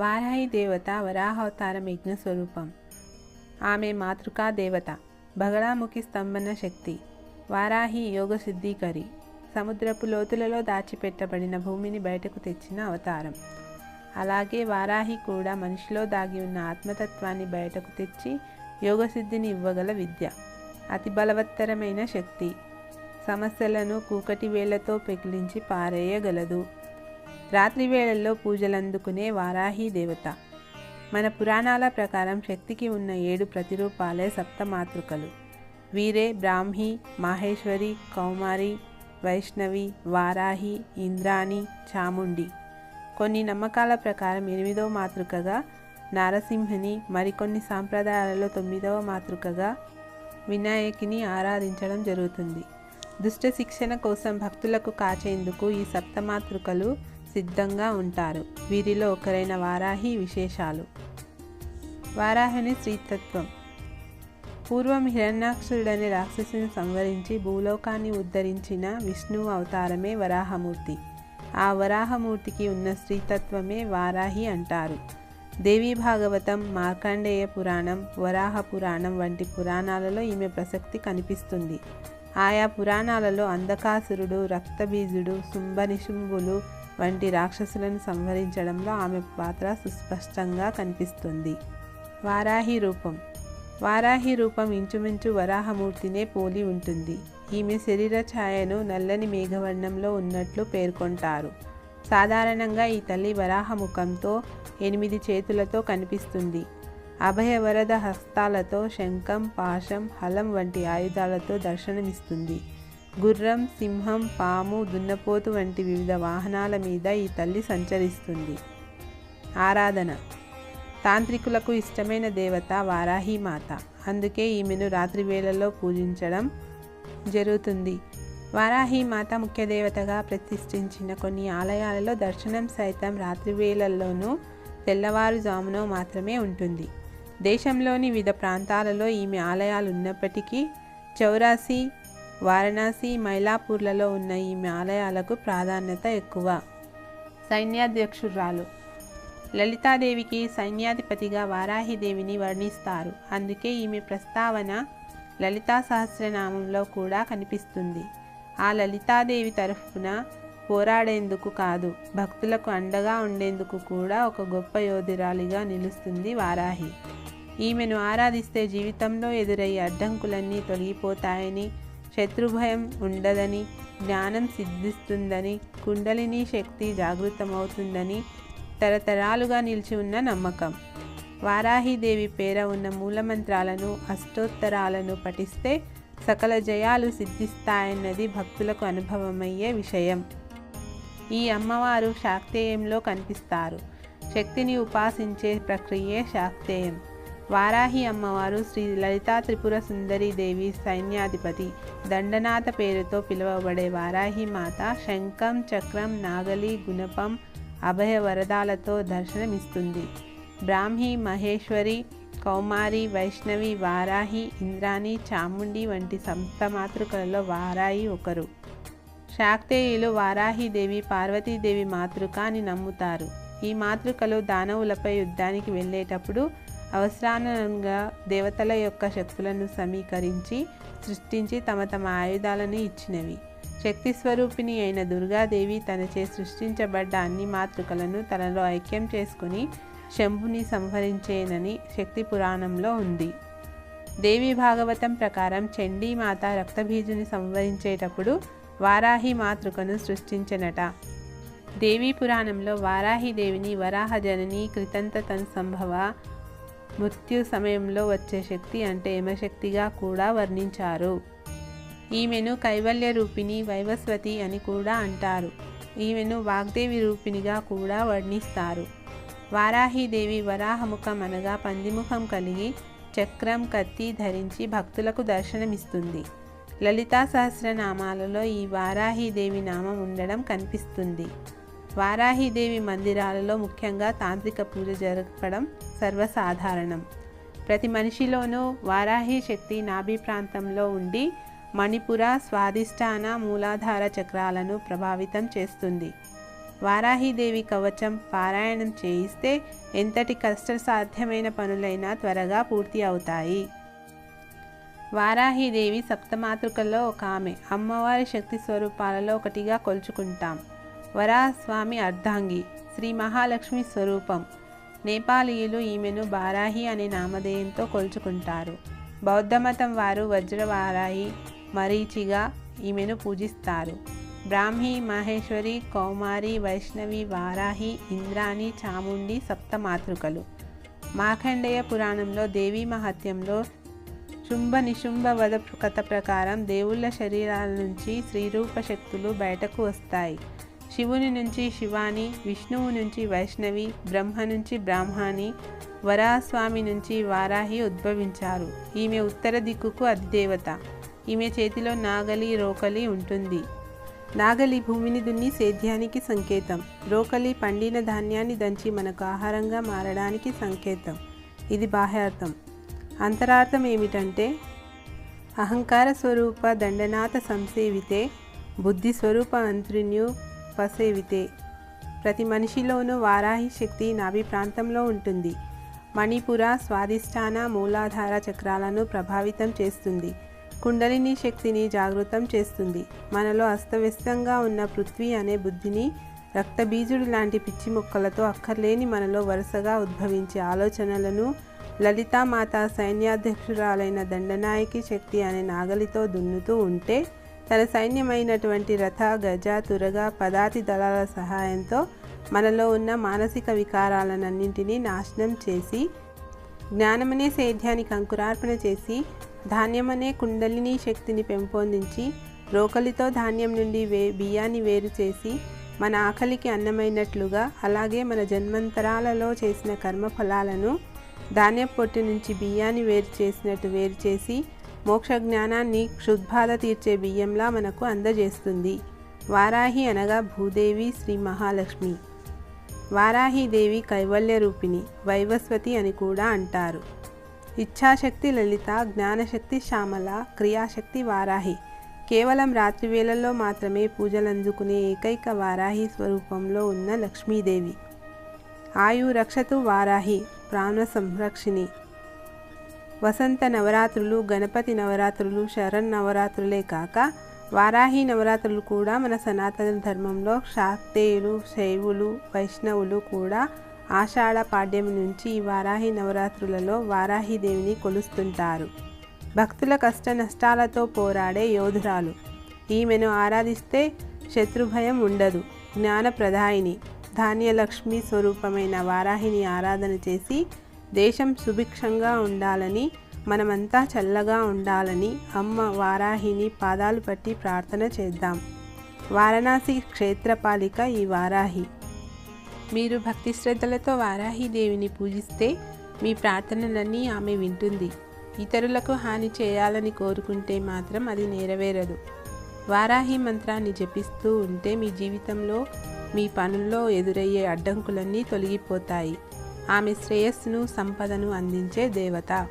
వారాహి దేవత వరాహావతారం యజ్ఞస్వరూపం. ఆమె మాతృకా దేవత, బగళాముఖి స్తంభన శక్తి. వారాహి యోగ సిద్ధికరి, సముద్రపు లోతులలో దాచిపెట్టబడిన భూమిని బయటకు తెచ్చిన అవతారం. అలాగే వారాహి కూడా మనిషిలో దాగి ఉన్న ఆత్మతత్వాన్ని బయటకు తెచ్చి యోగసిద్ధిని ఇవ్వగల విద్య. అతి బలవత్తరమైన శక్తి. సమస్యలను కూకటి వేళ్లతో పెకిలించి పారేయగలదు. రాత్రి వేళల్లో పూజలందుకునే వారాహి దేవత. మన పురాణాల ప్రకారం శక్తికి ఉన్న 7 ప్రతిరూపాలే సప్తమాతృకలు. వీరే బ్రాహ్మి, మాహేశ్వరి, కౌమారి, వైష్ణవి, వారాహి, ఇంద్రాణి, చాముండి. కొన్ని నమ్మకాల ప్రకారం 8వ మాతృకగా నారసింహిని, మరికొన్ని సాంప్రదాయాలలో 9వ మాతృకగా వినాయకిని ఆరాధించడం జరుగుతుంది. దుష్ట శిక్షణ కోసం భక్తులకు కాచేందుకు ఈ సప్తమాతృకలు సిద్ధంగా ఉంటారు. వీరిలో ఒకరైన వారాహి విశేషాలు. వారాహిని స్త్రీతత్వం. పూర్వం హిరణ్యాక్షుడనే రాక్షసుని సంవరించి భూలోకాన్ని ఉద్ధరించిన విష్ణువు అవతారమే వరాహమూర్తి. ఆ వరాహమూర్తికి ఉన్న స్త్రీతత్వమే వారాహి అంటారు. దేవీ భాగవతం, మార్కండేయ పురాణం, వరాహ పురాణం వంటి పురాణాలలో ఈమె ప్రసక్తి కనిపిస్తుంది. ఆయా పురాణాలలో అంధకాసురుడు, రక్తబీజుడు, శుంభనిశుంభులు వంటి రాక్షసులను సంహరించడంలో ఆమె పాత్ర సుస్పష్టంగా కనిపిస్తుంది. వారాహి రూపం. వారాహి రూపం ఇంచుమించు వరాహమూర్తినే పోలి ఉంటుంది. ఈమె శరీర ఛాయను నల్లని మేఘవర్ణంలో ఉన్నట్లు పేర్కొంటారు. సాధారణంగా ఈ తల్లి వరాహముఖంతో 8 చేతులతో కనిపిస్తుంది. అభయవరద హస్తాలతో శంఖం, పాశం, హలం వంటి ఆయుధాలతో దర్శనమిస్తుంది. గుర్రం, సింహం, పాము, దున్నపోతు వంటి వివిధ వాహనాల మీద ఈ తల్లి సంచరిస్తుంది. ఆరాధన. తాంత్రికులకు ఇష్టమైన దేవత వారాహి మాత. అందుకే ఈమెను రాత్రి వేళల్లో పూజించడం జరుగుతుంది. వారాహి మాత ముఖ్య దేవతగా ప్రతిష్ఠించిన కొన్ని ఆలయాలలో దర్శనం సైతం రాత్రి వేళల్లోనూ తెల్లవారుజామున మాత్రమే ఉంటుంది. దేశంలోని వివిధ ప్రాంతాలలో ఈమె ఆలయాలు ఉన్నప్పటికీ చౌరాసి, వారణాసి, మైలాపూర్లలో ఉన్న ఈమె ఆలయాలకు ప్రాధాన్యత ఎక్కువ. సైన్యాధ్యక్షురాలు. లలితాదేవికి సైన్యాధిపతిగా వారాహిదేవిని వర్ణిస్తారు. అందుకే ఈమె ప్రస్తావన లలితా సహస్రనామంలో కూడా కనిపిస్తుంది. ఆ లలితాదేవి తరఫున పోరాడేందుకు కాదు, భక్తులకు అండగా ఉండేందుకు కూడా ఒక గొప్ప యోధురాలిగా నిలుస్తుంది వారాహి. ఈమెను ఆరాధిస్తే జీవితంలో ఎదురయ్యే అడ్డంకులన్నీ తొలగిపోతాయని, శత్రుభయం ఉండదని, జ్ఞానం సిద్ధిస్తుందని, కుండలిని శక్తి జాగృతమవుతుందని తరతరాలుగా నిలిచి ఉన్న నమ్మకం. వారాహిదేవి పేర ఉన్న మూలమంత్రాలను, అష్టోత్తరాలను పఠిస్తే సకల జయాలు సిద్ధిస్తాయన్నది భక్తులకు అనుభవమయ్యే విషయం. ఈ అమ్మవారు శాక్తేయంలో కనిపిస్తారు. శక్తిని ఉపాసించే ప్రక్రియే శాక్తేయం. వారాహి అమ్మవారు శ్రీ లలితా త్రిపుర సుందరి దేవి సైన్యాధిపతి. దండనాథ పేరుతో పిలువబడే వారాహి మాత శంఖం, చక్రం, నాగలి, గుణపం, అభయ వరదాలతో దర్శనమిస్తుంది. బ్రాహ్మి, మహేశ్వరి, కౌమారి, వైష్ణవి, వారాహి, ఇంద్రాణి, చాముండి వంటి సప్తమాతృకలలో వారాహి ఒకరు. శాక్తేయులు వారాహిదేవి పార్వతీదేవి మాతృక అని నమ్ముతారు. ఈ మాతృకలు దానవులపై యుద్ధానికి వెళ్ళేటప్పుడు అవసరానుగా దేవతల యొక్క శక్తులను సమీకరించి సృష్టించి తమ ఆయుధాలను ఇచ్చినవి. శక్తి స్వరూపిణి అయిన దుర్గాదేవి తనచే సృష్టించబడ్డ అన్ని మాతృకలను తనలో ఐక్యం చేసుకుని శంభుని సంహరించేనని శక్తి పురాణంలో ఉంది. దేవి భాగవతం ప్రకారం చండీమాత రక్తబీజుని సంహరించేటప్పుడు వారాహి మాతృకను సృష్టించనట. దేవీ పురాణంలో వారాహిదేవిని వరాహ జనని, కృతంత సంభవ, మృత్యు సమయంలో వచ్చే శక్తి అంటే యమశక్తిగా కూడా వర్ణించారు. ఈమెను కైవల్య రూపిణి, వైవస్వతి అని కూడా అంటారు. ఈమెను వాగ్దేవి రూపిణిగా కూడా వర్ణిస్తారు. వారాహిదేవి వరాహముఖం అనగా పందిముఖం కలిగి చక్రం, కత్తి ధరించి భక్తులకు దర్శనమిస్తుంది. లలితా సహస్రనామాలలో ఈ వారాహిదేవి నామం ఉండడం కనిపిస్తుంది. వారాహిదేవి మందిరాలలో ముఖ్యంగా తాంత్రిక పూజ జరపడం సర్వసాధారణం. ప్రతి మనిషిలోనూ వారాహి శక్తి నాభి ప్రాంతంలో ఉండి మణిపుర, స్వాధిష్టాన, మూలాధార చక్రాలను ప్రభావితం చేస్తుంది. వారాహీదేవి కవచం పారాయణం చేయిస్తే ఎంతటి కష్టసాధ్యమైన పనులైనా త్వరగా పూర్తి అవుతాయి. వారాహీదేవి సప్తమాతృకల్లో ఒక ఆమె. అమ్మవారి శక్తి స్వరూపాలలో ఒకటిగా కొలుచుకుంటాం. వరాహస్వామి అర్ధాంగి, శ్రీ మహాలక్ష్మి స్వరూపం. నేపాలీయులు ఈమెను బారాహి అనే నామధేయంతో కొలుచుకుంటారు. బౌద్ధమతం వారు వజ్రవారాహి, మరీచిగా ఈమెను పూజిస్తారు. బ్రాహ్మి, మహేశ్వరి, కౌమారి, వైష్ణవి, వారాహి, ఇంద్రాణి, చాముండి సప్తమాతృకలు. మార్కండేయ పురాణంలో దేవీ మహత్యంలో శుంభ నిశుంభ వధ కథ ప్రకారం దేవుళ్ళ శరీరాల నుంచి శ్రీరూప శక్తులు బయటకు వస్తాయి. శివుని నుంచి శివాని, విష్ణువు నుంచి వైష్ణవి, బ్రహ్మ నుంచి బ్రాహ్మణి, వరాహస్వామి నుంచి వారాహి ఉద్భవించారు. ఈమె ఉత్తర దిక్కుకు అధిదేవత. ఈమె చేతిలో నాగలి, రోకలి ఉంటుంది. నాగలి భూమిని దున్ని సేద్యానికి సంకేతం. రోకలి పండిన ధాన్యాన్ని దంచి మనకు ఆహారంగా మారడానికి సంకేతం. ఇది బాహ్యార్థం. అంతరార్థం ఏమిటంటే, అహంకార స్వరూప దండనాథ సంసేవితే, బుద్ధి స్వరూప అంత్రిన్యు పసేవితే. ప్రతి మనిషిలోనూ వారాహి శక్తి నాభి ప్రాంతంలో ఉంటుంది. మణిపుర, స్వాధిష్టాన, మూలాధార చక్రాలను ప్రభావితం చేస్తుంది. కుండలిని శక్తిని జాగృతం చేస్తుంది. మనలో అస్తవ్యస్తంగా ఉన్న పృథ్వీ అనే బుద్ధిని రక్తబీజుడు లాంటి పిచ్చి మొక్కలతో అక్కర్లేని మనలో వరుసగా ఉద్భవించే ఆలోచనలను లలితామాత సైన్యాధ్యక్షురాలైన దండనాయకి శక్తి అనే నాగలితో దున్నుతూ ఉంటే, తన సైన్యమైనటువంటి రథ, గజ, తురగ, పదాతి దళాల సహాయంతో మనలో ఉన్న మానసిక వికారాలన్నింటినీ నాశనం చేసి, జ్ఞానమనే సేద్యానికి అంకురార్పణ చేసి, ధాన్యమనే కుండలిని శక్తిని పెంపొందించి, రోకలితో ధాన్యం నుండి బియ్యాన్ని వేరు చేసి మన ఆకలికి అన్నమైనట్లుగా, అలాగే మన జన్మంతరాలలో చేసిన కర్మఫలాలను ధాన్యం పొట్టు నుంచి బియ్యాన్ని వేరు చేసినట్టు వేరు చేసి, మోక్ష జ్ఞానాన్ని క్షుద్బాధ తీర్చే బియ్యంలా మనకు అందజేస్తుంది. వారాహి అనగా భూదేవి, శ్రీ మహాలక్ష్మి. వారాహీదేవి కైవల్య రూపిణి, వైవస్వతి అని కూడా అంటారు. ఇచ్ఛాశక్తి లలిత, జ్ఞానశక్తి శ్యామల, క్రియాశక్తి వారాహి. కేవలం రాత్రి వేళల్లో మాత్రమే పూజలందుకునే ఏకైక వారాహి స్వరూపంలో ఉన్న లక్ష్మీదేవి. ఆయు రక్షతు వారాహి, ప్రాణ సంరక్షిణి. వసంత నవరాత్రులు, గణపతి నవరాత్రులు, శరన్నవరాత్రులే కాక వారాహి నవరాత్రులు కూడా మన సనాతన ధర్మంలో శాక్తేయులు, శైవులు, వైష్ణవులు కూడా ఆషాఢ పాడ్యం నుంచి ఈ వారాహి నవరాత్రులలో వారాహిదేవిని కొలుస్తుంటారు. భక్తుల కష్ట నష్టాలతో పోరాడే యోధురాలు. ఈమెను ఆరాధిస్తే శత్రుభయం ఉండదు. జ్ఞానప్రదాయిని, ధాన్యలక్ష్మి స్వరూపమైన వారాహిని ఆరాధన చేసి దేశం సుభిక్షంగా ఉండాలని, మనమంతా చల్లగా ఉండాలని అమ్మ వారాహిని పాదాలు పట్టి ప్రార్థన చేద్దాం. వారణాసి క్షేత్రపాలిక ఈ వారాహి. మీరు భక్తి శ్రద్ధలతో వారాహిదేవిని పూజిస్తే మీ ప్రార్థనలన్నీ ఆమె వింటుంది. ఇతరులకు హాని చేయాలని కోరుకుంటే మాత్రం అది నెరవేరదు. వారాహి మంత్రాన్ని జపిస్తూ ఉంటే మీ జీవితంలో, మీ పనుల్లో ఎదురయ్యే అడ్డంకులన్నీ తొలగిపోతాయి. ఆమె శ్రేయస్సును, సంపదను అందించే దేవత.